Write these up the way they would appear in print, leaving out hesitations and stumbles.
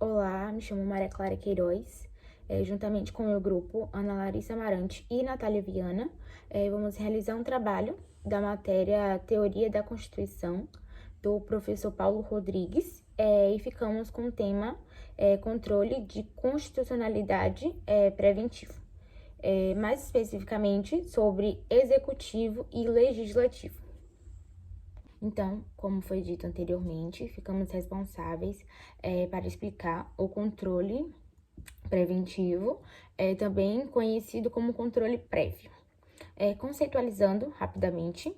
Olá, me chamo Maria Clara Queiroz. Juntamente com o meu grupo, Ana Larissa Amarante e Natália Viana, vamos realizar um trabalho da matéria Teoria da Constituição, do professor Paulo Rodrigues, e ficamos com o tema Controle de Constitucionalidade Preventivo, mais especificamente sobre Executivo e Legislativo. Então, como foi dito anteriormente, ficamos responsáveis para explicar o controle preventivo, também conhecido como controle prévio. Conceitualizando rapidamente,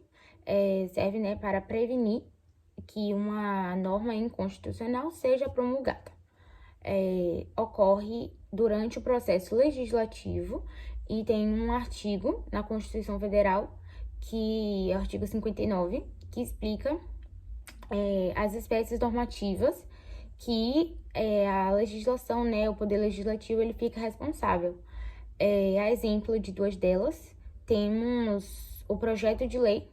serve para prevenir que uma norma inconstitucional seja promulgada. Ocorre durante o processo legislativo e tem um artigo na Constituição Federal, que é o artigo 59, que explica as espécies normativas que a legislação, o Poder Legislativo, ele fica responsável. A exemplo de duas delas, temos o projeto de lei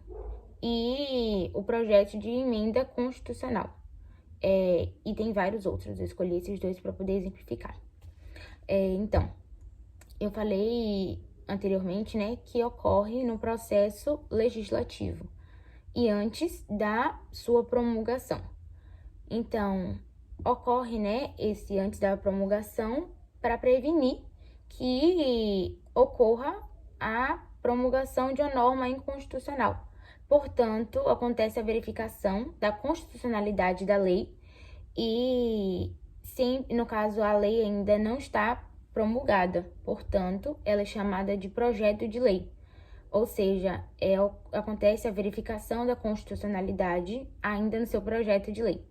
e o projeto de emenda constitucional. E tem vários outros, eu escolhi esses dois para poder exemplificar. Então, eu falei anteriormente, que ocorre no processo legislativo e antes da sua promulgação. Então, ocorre, esse antes da promulgação para prevenir que ocorra a promulgação de uma norma inconstitucional. Portanto, acontece a verificação da constitucionalidade da lei e, no caso, a lei ainda não está promulgada. Portanto, ela é chamada de projeto de lei. Ou seja, acontece a verificação da constitucionalidade ainda no seu projeto de lei.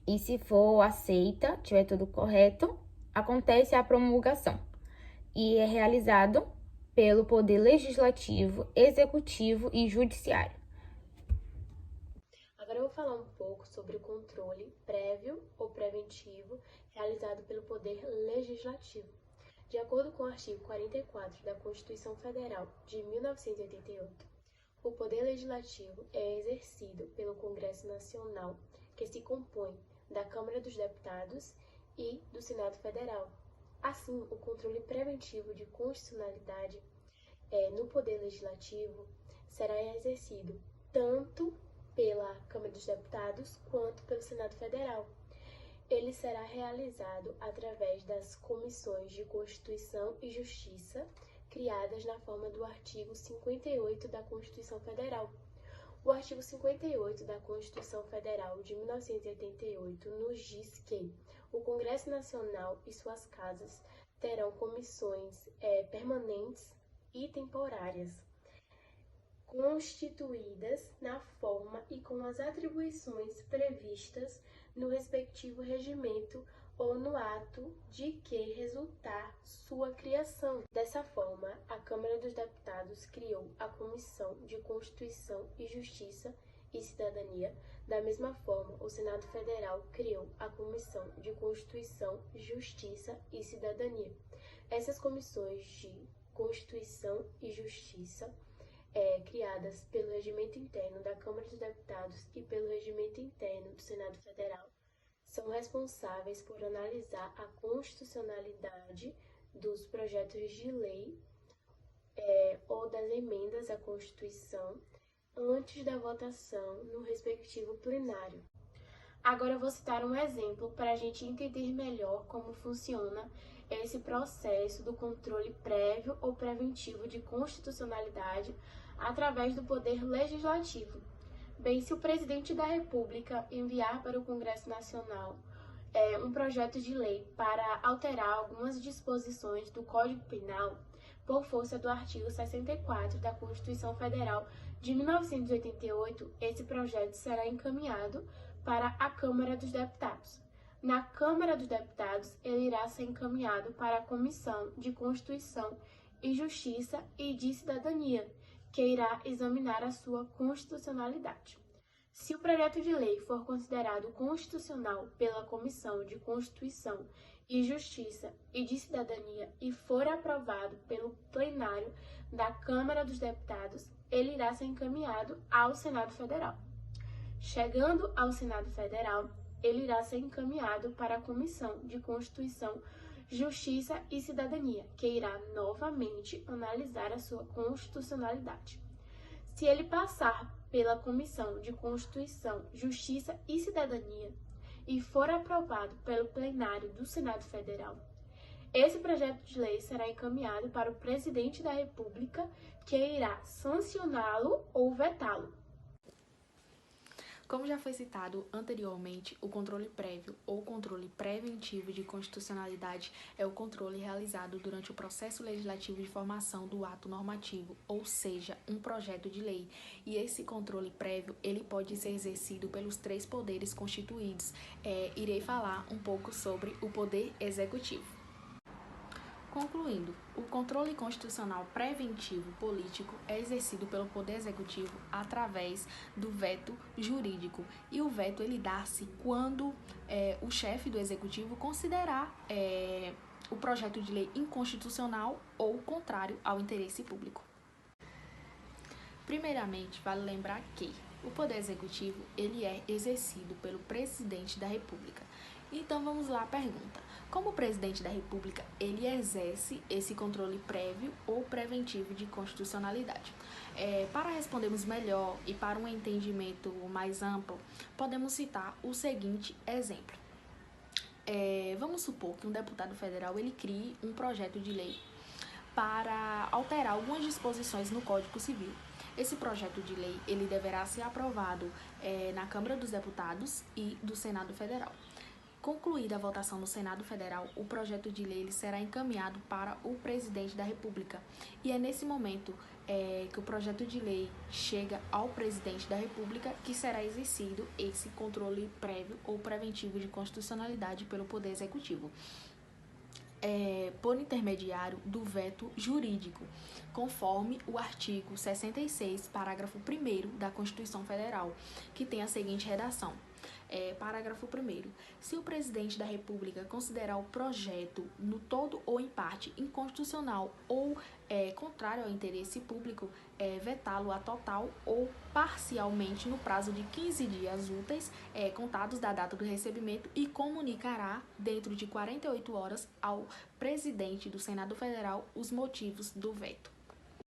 E se for aceita, tiver tudo correto, acontece a promulgação. E é realizado pelo Poder Legislativo, Executivo e Judiciário. Agora eu vou falar um pouco sobre o controle prévio ou preventivo realizado pelo Poder Legislativo. De acordo com o artigo 44 da Constituição Federal de 1988, o Poder Legislativo é exercido pelo Congresso Nacional, que se compõe da Câmara dos Deputados e do Senado Federal. Assim, o controle preventivo de constitucionalidade no Poder Legislativo será exercido tanto pela Câmara dos Deputados quanto pelo Senado Federal. Ele será realizado através das comissões de Constituição e Justiça, criadas na forma do artigo 58 da Constituição Federal. O artigo 58 da Constituição Federal de 1988 nos diz que o Congresso Nacional e suas casas terão comissões permanentes e temporárias, constituídas na forma e com as atribuições previstas no respectivo regimento ou no ato de que resultar sua criação. Dessa forma, a Câmara dos Deputados criou a Comissão de Constituição e Justiça e Cidadania. Da mesma forma, o Senado Federal criou a Comissão de Constituição, Justiça e Cidadania. Essas comissões de Constituição e Justiça criadas pelo Regimento Interno da Câmara dos Deputados e pelo Regimento Interno do Senado Federal, são responsáveis por analisar a constitucionalidade dos projetos de lei ou das emendas à Constituição antes da votação no respectivo plenário. Agora eu vou citar um exemplo para a gente entender melhor como funciona esse processo do controle prévio ou preventivo de constitucionalidade através do Poder Legislativo. Bem, se o presidente da República enviar para o Congresso Nacional um projeto de lei para alterar algumas disposições do Código Penal, por força do artigo 64 da Constituição Federal de 1988, esse projeto será encaminhado para a Câmara dos Deputados. Na Câmara dos Deputados, ele irá ser encaminhado para a Comissão de Constituição e Justiça e de Cidadania, que irá examinar a sua constitucionalidade. Se o projeto de lei for considerado constitucional pela Comissão de Constituição e Justiça e de Cidadania e for aprovado pelo plenário da Câmara dos Deputados, ele irá ser encaminhado ao Senado Federal. Chegando ao Senado Federal, ele irá ser encaminhado para a Comissão de Constituição, Justiça e Cidadania, que irá novamente analisar a sua constitucionalidade. Se ele passar pela Comissão de Constituição, Justiça e Cidadania e for aprovado pelo plenário do Senado Federal, esse projeto de lei será encaminhado para o presidente da República, que irá sancioná-lo ou vetá-lo. Como já foi citado anteriormente, o controle prévio ou controle preventivo de constitucionalidade é o controle realizado durante o processo legislativo de formação do ato normativo, ou seja, um projeto de lei. E esse controle prévio, ele pode ser exercido pelos 3 poderes constituídos. Irei falar um pouco sobre o poder executivo. Concluindo, o controle constitucional preventivo político é exercido pelo Poder Executivo através do veto jurídico. E o veto ele dá-se quando o chefe do Executivo considerar o projeto de lei inconstitucional ou contrário ao interesse público. Primeiramente, vale lembrar que o Poder Executivo ele é exercido pelo Presidente da República. Então vamos lá à pergunta. Como o Presidente da República ele exerce esse controle prévio ou preventivo de constitucionalidade? Para respondermos melhor e para um entendimento mais amplo, podemos citar o seguinte exemplo. Vamos supor que um deputado federal ele crie um projeto de lei para alterar algumas disposições no Código Civil. Esse projeto de lei ele deverá ser aprovado na Câmara dos Deputados e do Senado Federal. Concluída a votação no Senado Federal, o projeto de lei ele será encaminhado para o Presidente da República. E é nesse momento que o projeto de lei chega ao Presidente da República que será exercido esse controle prévio ou preventivo de constitucionalidade pelo Poder Executivo. Por intermediário do veto jurídico, conforme o artigo 66, parágrafo 1º da Constituição Federal, que tem a seguinte redação. Parágrafo 1º. Se o Presidente da República considerar o projeto, no todo ou em parte, inconstitucional ou contrário ao interesse público, vetá-lo a total ou parcialmente no prazo de 15 dias úteis, contados da data do recebimento, e comunicará, dentro de 48 horas, ao Presidente do Senado Federal os motivos do veto.